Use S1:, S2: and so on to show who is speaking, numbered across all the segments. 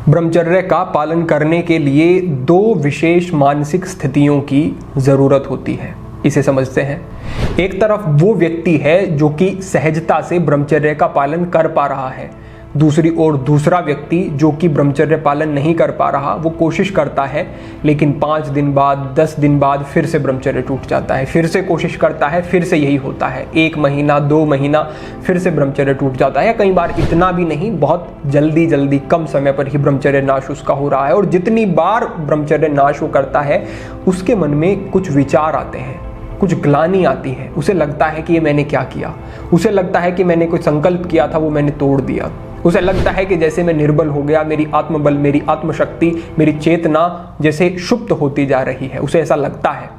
S1: ब्रह्मचर्य का पालन करने के लिए दो विशेष मानसिक स्थितियों की ज़रूरत होती है। इसे समझते हैं। एक तरफ वो व्यक्ति है जो कि सहजता से ब्रह्मचर्य का पालन कर पा रहा है, दूसरी ओर दूसरा व्यक्ति जो कि ब्रह्मचर्य पालन नहीं कर पा रहा, वो कोशिश करता है लेकिन 5 दिन बाद 10 दिन बाद फिर से ब्रह्मचर्य टूट जाता है, फिर से कोशिश करता है, फिर से यही होता है, 1 महीना 2 महीना फिर से ब्रह्मचर्य टूट जाता है। कई बार इतना भी नहीं, बहुत जल्दी कम समय पर ही ब्रह्मचर्य नाश उसका हो रहा है। और जितनी बार ब्रह्मचर्य नाश वो करता है उसके मन में कुछ विचार आते हैं, कुछ ग्लानि आती है, उसे लगता है कि ये मैंने क्या किया, उसे लगता है कि मैंने कोई संकल्प किया था वो मैंने तोड़ दिया, उसे लगता है कि जैसे मैं निर्बल हो गया, मेरी आत्मबल, मेरी आत्मशक्ति, मेरी चेतना जैसे क्षुप्त होती जा रही है, उसे ऐसा लगता है।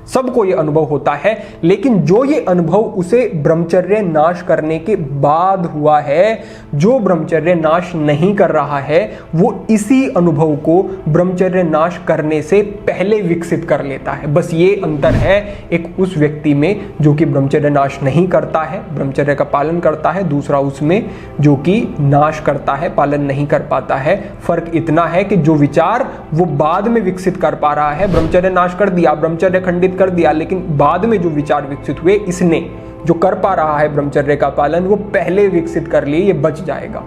S1: सबको ये अनुभव होता है, लेकिन जो ये अनुभव उसे ब्रह्मचर्य नाश करने के बाद हुआ है, जो ब्रह्मचर्य नाश नहीं कर रहा है, वो इसी अनुभव को ब्रह्मचर्य नाश करने से पहले विकसित कर लेता है। बस ये अंतर है एक उस व्यक्ति में जो कि ब्रह्मचर्य नाश नहीं करता है, ब्रह्मचर्य का पालन करता है, दूसरा उसमें जो कि नाश करता है, पालन नहीं कर पाता है। फर्क इतना है कि जो विचार वो बाद में विकसित कर पा रहा है, ब्रह्मचर्य नाश कर दिया, ब्रह्मचर्य खंडित कर दिया, लेकिन बाद में जो विचार विकसित हुए, इसने जो कर पा रहा है ब्रह्मचर्य का पालन, वो पहले विकसित कर लिए, ये बच जाएगा।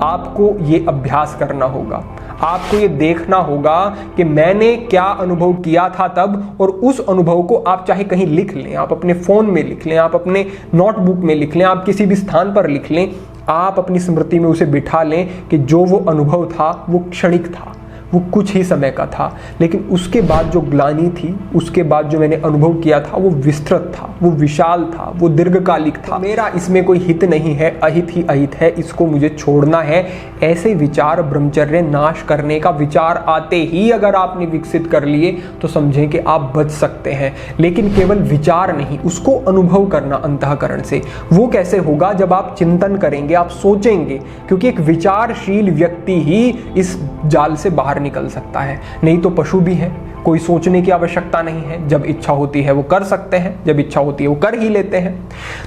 S1: आपको ये अभ्यास करना होगा, आपको ये देखना होगा कि मैंने क्या अनुभव किया था तब, और उस अनुभव को आप चाहे कहीं लिख लें, आप अपने फोन में लिख लें, आप अपने नोटबुक में लिख लें, आप किसी भी स्थान पर लिख लें, आप अपनी स्मृति में उसे बिठा लें कि जो वो अनुभव था वो क्षणिक था, वो कुछ ही समय का था, लेकिन उसके बाद जो ग्लानि थी, उसके बाद जो मैंने अनुभव किया था, वो विस्तृत था, वो विशाल था, वो दीर्घकालिक था। मेरा इसमें कोई हित नहीं है, अहित ही अहित है, इसको मुझे छोड़ना है। ऐसे विचार ब्रह्मचर्य नाश करने का विचार आते ही अगर आपने विकसित कर लिए तो समझें कि आप बच सकते हैं। लेकिन केवल विचार नहीं, उसको अनुभव करना अंतःकरण से। वो कैसे होगा? जब आप चिंतन करेंगे, आप सोचेंगे, क्योंकि एक विचारशील व्यक्ति ही इस जाल से बाहर निकल सकता है, नहीं तो पशु भी है, कोई सोचने की आवश्यकता नहीं है। जब इच्छा होती है वो कर सकते हैं, जब इच्छा होती है वो कर ही लेते हैं।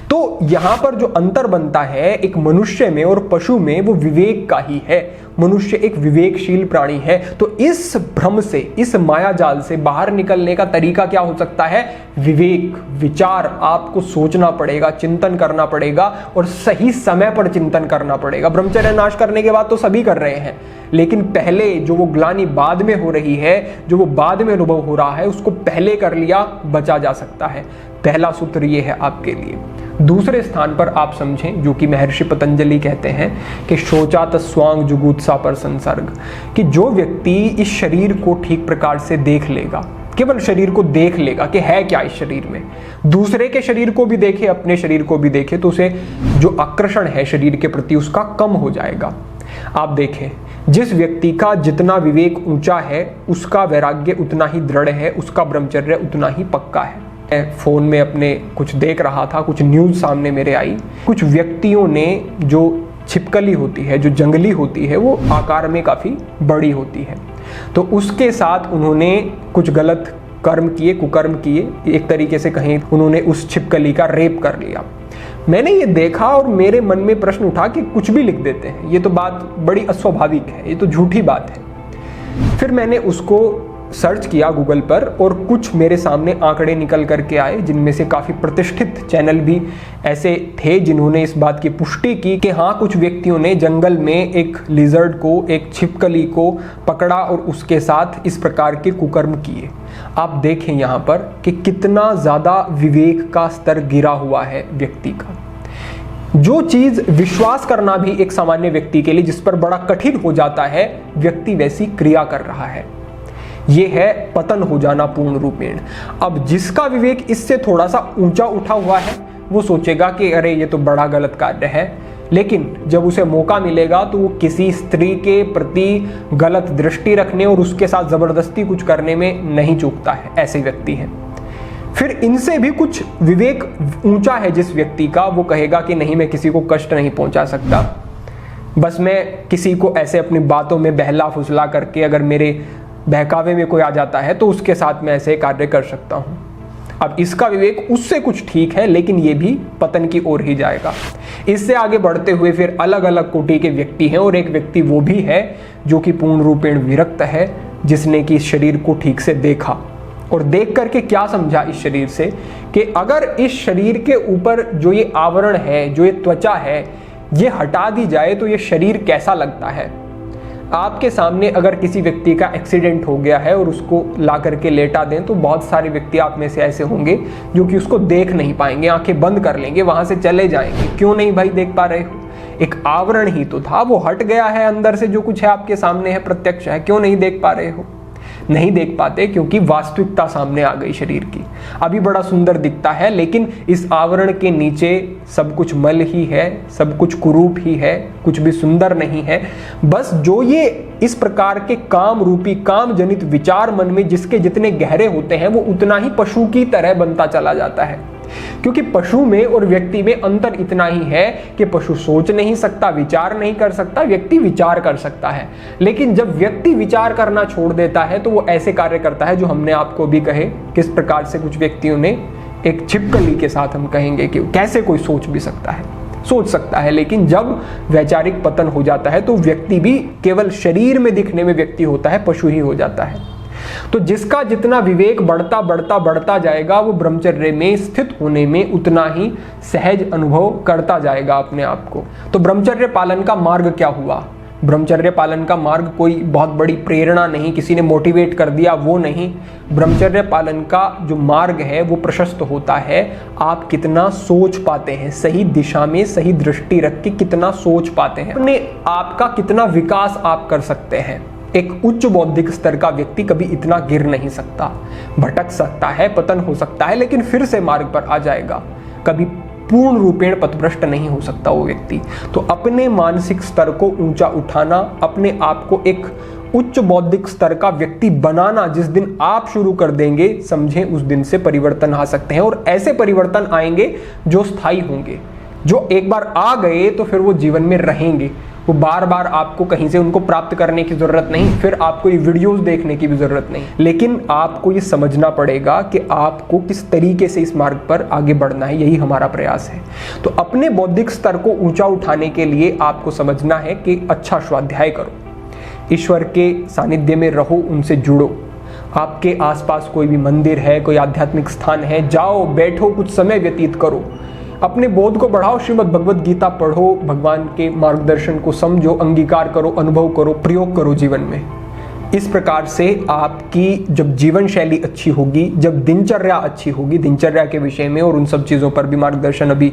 S1: तो यहां पर जो अंतर बनता है एक मनुष्य में और पशु में, वो विवेक का ही है। मनुष्य एक विवेकशील प्राणी है। तो इस भ्रम से, इस माया जाल से बाहर निकलने का तरीका क्या हो सकता है? विवेक, विचार। आपको सोचना पड़ेगा, चिंतन करना पड़ेगा, और सही समय पर चिंतन करना पड़ेगा। ब्रह्मचर्य नाश करने के बाद तो सभी कर रहे हैं, लेकिन पहले जो वो ग्लानि बाद में हो रही है, जो वो बाद में अनुभव हो रहा है, उसको पहले कर लिया, बचा जा सकता है। पहला सूत्र ये है आपके लिए। दूसरे स्थान पर आप समझें, जो कि महर्षि पतंजलि कहते हैं कि शोचात स्वांग जुगुत्सा पर संसर्ग, कि जो व्यक्ति इस शरीर को ठीक प्रकार से देख लेगा, केवल शरीर को देख लेगा कि है क्या इस शरीर में, दूसरे के शरीर को भी देखे, अपने शरीर को भी देखे, तो उसे जो आकर्षण है शरीर के प्रति उसका कम हो जाएगा। आप देखें, जिस व्यक्ति का जितना विवेक ऊंचा है उसका वैराग्य उतना ही दृढ़ है, उसका ब्रह्मचर्य उतना ही पक्का है। मैं फोन में अपने कुछ देख रहा था, कुछ न्यूज़ सामने मेरे आई। कुछ व्यक्तियों ने, जो छिपकली होती है, जो जंगली होती है, वो आकार में काफ़ी बड़ी होती है, तो उसके साथ उन्होंने कुछ गलत कर्म किए, कुकर्म किए। एक तरीके से कहें, उन्होंने उस छिपकली का रेप कर लिया। मैंने ये देखा और मेरे मन में प्रश्न उठा कि कुछ भी लिख देते हैं, ये तो बात बड़ी अस्वाभाविक है, ये तो झूठी बात है। फिर मैंने उसको सर्च किया गूगल पर, और कुछ मेरे सामने आंकड़े निकल करके आए, जिनमें से काफ़ी प्रतिष्ठित चैनल भी ऐसे थे जिन्होंने इस बात की पुष्टि की कि हाँ, कुछ व्यक्तियों ने जंगल में एक लिजर्ड को, एक छिपकली को पकड़ा और उसके साथ इस प्रकार के कुकर्म किए। आप देखें यहाँ पर कि कितना ज़्यादा विवेक का स्तर गिरा हुआ है व्यक्ति का। जो चीज़ विश्वास करना भी एक सामान्य व्यक्ति के लिए जिस पर बड़ा कठिन हो जाता है, व्यक्ति वैसी क्रिया कर रहा है। ये है पतन हो जाना पूर्ण रूपेण। अब जिसका विवेक इससे थोड़ा सा ऊंचा उठा हुआ है, वो सोचेगा कि अरे ये तो बड़ा गलत कार्य है, लेकिन जब उसे मौका मिलेगा तो वो किसी स्त्री के प्रति गलत दृष्टि रखने और उसके साथ जबरदस्ती कुछ करने में नहीं चूकता है। ऐसे व्यक्ति हैं। फिर इनसे भी कुछ विवेक ऊंचा है जिस व्यक्ति का, वो कहेगा कि नहीं, मैं किसी को कष्ट नहीं पहुंचा सकता, बस मैं किसी को ऐसे अपनी बातों में बहला फुसला करके, अगर मेरे बहकावे में कोई आ जाता है तो उसके साथ मैं ऐसे कार्य कर सकता हूँ। अब इसका विवेक उससे कुछ ठीक है, लेकिन ये भी पतन की ओर ही जाएगा। इससे आगे बढ़ते हुए फिर अलग अलग कोटि के व्यक्ति हैं, और एक व्यक्ति वो भी है जो कि पूर्ण रूपेण विरक्त है, जिसने कि इस शरीर को ठीक से देखा और देख करके क्या समझा इस शरीर से कि अगर इस शरीर के ऊपर जो ये आवरण है, जो ये त्वचा है, ये हटा दी जाए तो ये शरीर कैसा लगता है। आपके सामने अगर किसी व्यक्ति का एक्सीडेंट हो गया है और उसको ला करके लेटा दें तो बहुत सारे व्यक्ति आप में से ऐसे होंगे जो कि उसको देख नहीं पाएंगे, आंखें बंद कर लेंगे, वहां से चले जाएंगे। क्यों नहीं भाई देख पा रहे हो? एक आवरण ही तो था, वो हट गया है, अंदर से जो कुछ है आपके सामने है, प्रत्यक्ष है, क्यों नहीं देख पा रहे हो? नहीं देख पाते क्योंकि वास्तविकता सामने आ गई शरीर की। अभी बड़ा सुंदर दिखता है, लेकिन इस आवरण के नीचे सब कुछ मल ही है, सब कुछ कुरूप ही है, कुछ भी सुंदर नहीं है। बस जो ये इस प्रकार के काम रूपी काम जनित विचार मन में जिसके जितने गहरे होते हैं, वो उतना ही पशु की तरह बनता चला जाता है। क्योंकि पशु में और व्यक्ति में अंतर इतना ही है कि पशु सोच नहीं सकता, विचार नहीं कर सकता, व्यक्ति विचार कर सकता है। लेकिन जब व्यक्ति विचार करना छोड़ देता है तो वो ऐसे कार्य करता है जो हमने आपको भी कहे, किस प्रकार से कुछ व्यक्तियों ने एक छिपकली के साथ हम कहेंगे कि कैसे कोई सोच भी सकता है, सोच सकता है, लेकिन जब वैचारिक पतन हो जाता है तो व्यक्ति भी केवल शरीर में दिखने में व्यक्ति होता है, पशु ही हो जाता है। तो जिसका जितना विवेक बढ़ता बढ़ता बढ़ता जाएगा, वो ब्रह्मचर्य में स्थित होने में उतना ही सहज अनुभव करता जाएगा अपने आप को। तो ब्रह्मचर्य पालन का मार्ग क्या हुआ? ब्रह्मचर्य पालन का मार्ग कोई बहुत बड़ी प्रेरणा नहीं, किसी ने मोटिवेट कर दिया, वो नहीं। ब्रह्मचर्य पालन का जो मार्ग है वो प्रशस्त होता है, आप कितना सोच पाते हैं, सही दिशा में सही दृष्टि रख के कितना सोच पाते हैं, अपने आपका कितना विकास आप कर सकते हैं। एक उच्च बौद्धिक स्तर का व्यक्ति कभी इतना गिर नहीं सकता, भटक सकता है, पतन हो सकता है, लेकिन फिर से मार्ग पर आ जाएगा। कभी पूर्ण रूपेण पथभ्रष्ट नहीं हो सकता वो व्यक्ति। तो अपने मानसिक स्तर को ऊंचा उठाना, अपने आप को एक उच्च बौद्धिक स्तर का व्यक्ति बनाना जिस दिन आप शुरू कर देंगे, समझें उस दिन से परिवर्तन आ सकते हैं। और ऐसे परिवर्तन आएंगे जो स्थायी होंगे, जो एक बार आ गए तो फिर वो जीवन में रहेंगे। वो बार बार आपको कहीं से उनको प्राप्त करने की जरूरत नहीं, फिर आपको ये वीडियोस देखने की भी जरूरत नहीं, लेकिन आपको ये समझना पड़ेगा कि आपको किस तरीके से इस मार्ग पर आगे बढ़ना है। यही हमारा प्रयास है। तो अपने बौद्धिक स्तर को ऊंचा उठाने के लिए आपको समझना है कि अच्छा स्वाध्याय करो, ईश्वर के सानिध्य में रहो, उनसे जुड़ो। आपके आसपास कोई भी मंदिर है, कोई आध्यात्मिक स्थान है, जाओ, बैठो, कुछ समय व्यतीत करो, अपने बोध को बढ़ाओ, श्रीमद् भगवद गीता पढ़ो, भगवान के मार्गदर्शन को समझो, अंगीकार करो, अनुभव करो, प्रयोग करो जीवन में। इस प्रकार से आपकी जब जीवन शैली अच्छी होगी, जब दिनचर्या अच्छी होगी, दिनचर्या के विषय में और उन सब चीज़ों पर भी मार्गदर्शन अभी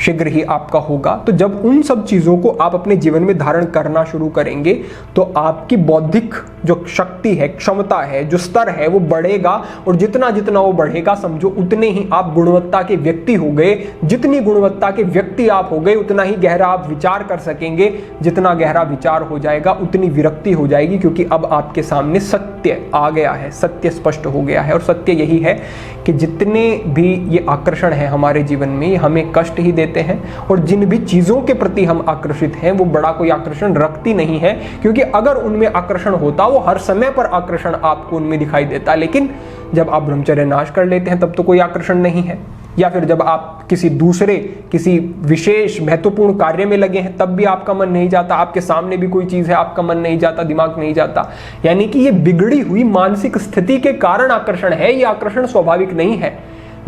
S1: शीघ्र ही आपका होगा, तो जब उन सब चीज़ों को आप अपने जीवन में धारण करना शुरू करेंगे तो आपकी बौद्धिक जो शक्ति है, क्षमता है, जो स्तर है, वो बढ़ेगा। और जितना जितना वो बढ़ेगा, समझो उतने ही आप गुणवत्ता के व्यक्ति हो गए। जितनी गुणवत्ता के व्यक्ति आप हो गए, उतना ही गहरा आप विचार कर सकेंगे। जितना गहरा विचार हो जाएगा उतनी विरक्ति हो जाएगी, क्योंकि अब आपके सामने सत्य आ गया है, सत्य स्पष्ट हो गया है। और सत्य यही है कि जितने भी ये आकर्षण है हमारे जीवन में, ये हमें कष्ट ही देते हैं। और जिन भी चीज़ों के प्रति हम आकर्षित हैं, वो बड़ा कोई आकर्षण रखती नहीं है, क्योंकि अगर उनमें आकर्षण होता, वो हर समय पर आकर्षण आपको उनमें दिखाई देता। लेकिन जब आप ब्रह्मचर्य नाश कर लेते हैं तब तो कोई आकर्षण नहीं है। या फिर जब आप किसी दूसरे, किसी विशेष महत्वपूर्ण कार्य में लगे हैं, तब भी आपका मन नहीं जाता। आपके सामने भी कोई चीज़ है, आपका मन नहीं जाता, दिमाग नहीं जाता। यानी कि ये बिगड़ी हुई मानसिक स्थिति के कारण आकर्षण है, ये आकर्षण स्वाभाविक नहीं है।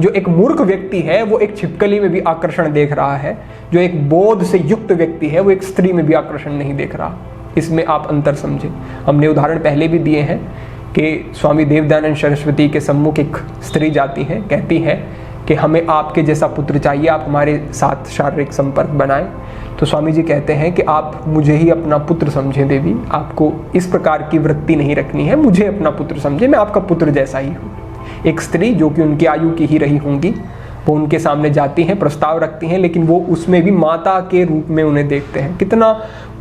S1: जो एक मूर्ख व्यक्ति है वो एक छिपकली में भी आकर्षण देख रहा है, जो एक बोध से युक्त व्यक्ति है वो एक स्त्री में भी आकर्षण नहीं देख रहा। इसमें आप अंतर समझें। हमने उदाहरण पहले भी दिए हैं कि स्वामी देवदानंद सरस्वती के सम्मुख एक स्त्री जाती है, कहती है कि हमें आपके जैसा पुत्र चाहिए, आप हमारे साथ शारीरिक संपर्क बनाएं। तो स्वामी जी कहते हैं कि आप मुझे ही अपना पुत्र समझें देवी, आपको इस प्रकार की वृत्ति नहीं रखनी है, मुझे अपना पुत्र समझें, मैं आपका पुत्र जैसा ही हूँ। एक स्त्री जो कि उनकी आयु की ही रही होंगी, वो उनके सामने जाती हैं, प्रस्ताव रखती हैं, लेकिन वो उसमें भी माता के रूप में उन्हें देखते हैं। कितना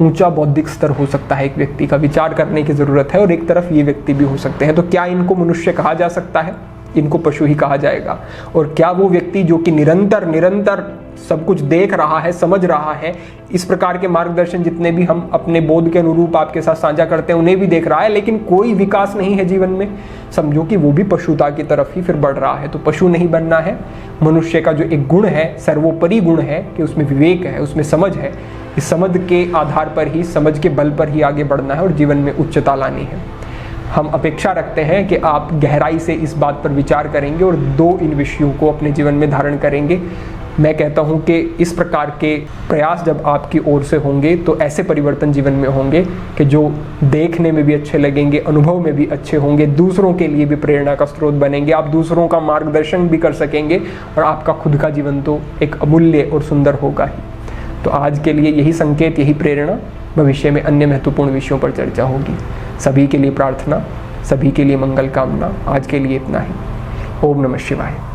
S1: ऊंचा बौद्धिक स्तर हो सकता है एक व्यक्ति का, विचार करने की जरूरत है। और एक तरफ ये व्यक्ति भी हो सकते हैं। तो क्या इनको मनुष्य कहा जा सकता है? इनको पशु ही कहा जाएगा। और क्या वो व्यक्ति जो कि निरंतर सब कुछ देख रहा है, समझ रहा है, इस प्रकार के मार्गदर्शन जितने भी हम अपने बोध के अनुरूप आपके साथ साझा करते हैं उन्हें भी देख रहा है, लेकिन कोई विकास नहीं है जीवन में, समझो कि वो भी पशुता की तरफ ही फिर बढ़ रहा है। तो पशु नहीं बनना है। मनुष्य का जो एक गुण है, सर्वोपरि गुण है कि उसमें विवेक है, उसमें समझ है। इस समझ के आधार पर ही, समझ के बल पर ही आगे बढ़ना है और जीवन में उच्चता लानी है। हम अपेक्षा रखते हैं कि आप गहराई से इस बात पर विचार करेंगे और 2 इन विषयों को अपने जीवन में धारण करेंगे। मैं कहता हूं कि इस प्रकार के प्रयास जब आपकी ओर से होंगे तो ऐसे परिवर्तन जीवन में होंगे कि जो देखने में भी अच्छे लगेंगे, अनुभव में भी अच्छे होंगे, दूसरों के लिए भी प्रेरणा का स्रोत बनेंगे। आप दूसरों का मार्गदर्शन भी कर सकेंगे और आपका खुद का जीवन तो एक अमूल्य और सुंदर होगा ही। तो आज के लिए यही संकेत, यही प्रेरणा। भविष्य में अन्य महत्वपूर्ण विषयों पर चर्चा होगी। सभी के लिए प्रार्थना, सभी के लिए मंगल कामना। आज के लिए इतना ही। ओम नमः शिवाय।